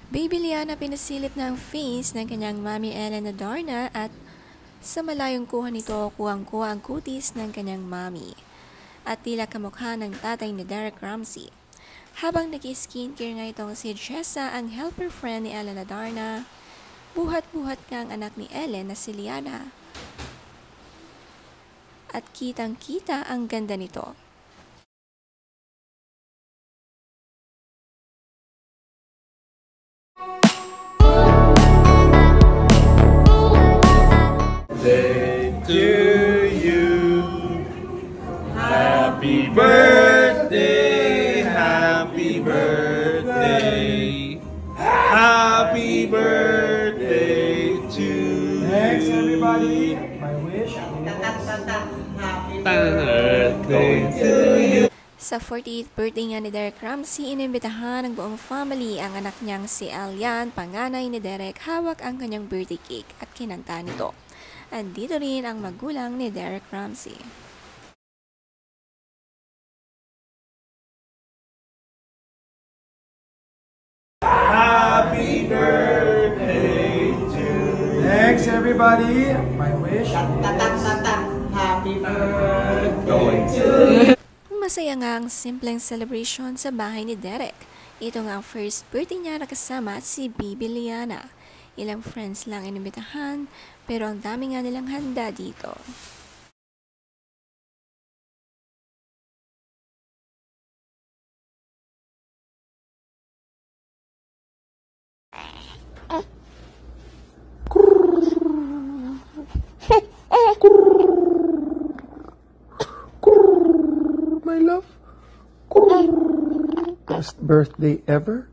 Baby Liana pinasilip na ang face ng kanyang mami Ellen Adarna at sa malayong kuha nito kuwang-kuha ang kutis ng kanyang mami at tila kamukha ng tatay ni Derek Ramsey. Habang nag-skincare nga itong si Jessa, ang helper friend ni Ellen Adarna, buhat-buhat nga ang anak ni Ellen na si Liana. At kitang-kita ang ganda nito. Birthday to you. Happy birthday, happy birthday, happy birthday to you. Next, everybody, my wish is Happy birthday to you. Sa 48th birthday nga ni Derek Ramsey, inimbitahan ng buong family ang anak niyang si Alian, panganay ni Derek, hawak ang kanyang birthday cake at kinanta nito. Andito rin ang magulang ni Derek Ramsey. Happy birthday to you. Next, everybody, my wish is Happy birthday to you. Masaya nga ang simpleng celebration sa bahay ni Derek. Ito nga ang first birthday niya na kasama si Baby Liana. Ilang friends lang inimbitahan, pero ang dami nga nilang handa dito. my love. Best birthday ever.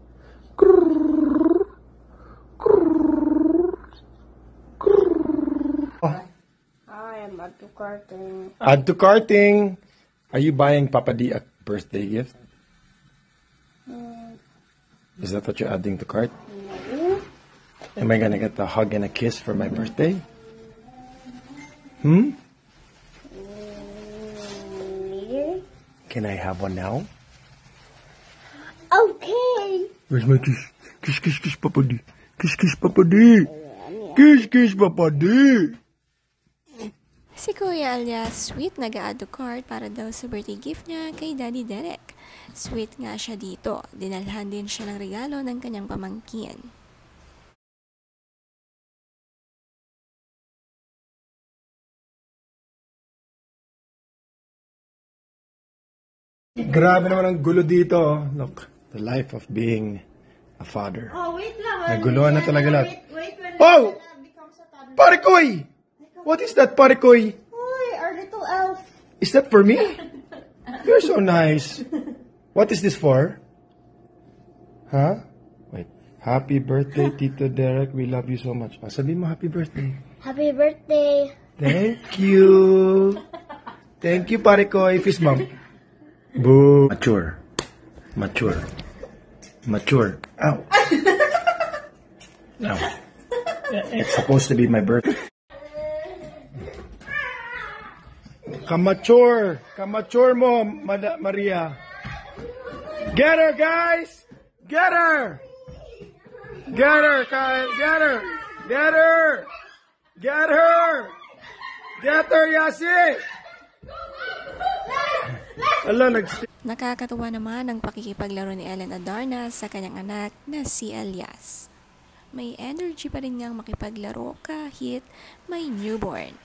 I am add to carting. Add to carting. Are you buying Papa D a birthday gift? Is that what you're adding to cart? Am I gonna get a hug and a kiss for my birthday? Can I have one now? Okay. Where's my kiss? Kiss, kiss, kiss, Papa D. Kiss, kiss, Papa D. Kiss, kiss, Papa D. Si Kuya alias Sweet nag-a-add to cart para daw sa birthday gift niya kay Daddy Derek. Sweet nga siya dito. Dinalhan din siya ng regalo ng kanyang pamangkin. Grabe naman ang gulo dito. Look, the life of being a father. Oh, wait lang. Naguluhan na talaga lahat. Wait, when Oh! becomes a toddler. Parikoy! What is that, Parikoy? Uy, our little elf. Is that for me? You're so nice. What is this for? Huh? Wait. Happy birthday, Tito Derek. We love you so much. Sabi mo, happy birthday. Happy birthday. Thank you. Thank you, Parikoy. Fist bump. Boo. Mature. Mature. Mature. Ow. Ow. It's supposed to be my birthday. Kamature. Kamature mo, Maria. Get her, guys! Get her! Get her, Kyle. Get her! Get her! Get her! Get her, Yasi! Ala, Nakakatuwa naman ang pakikipaglaro ni Ellen Adarna sa kanyang anak na si Elias. May energy pa rin ngang makipaglaro kahit may newborn.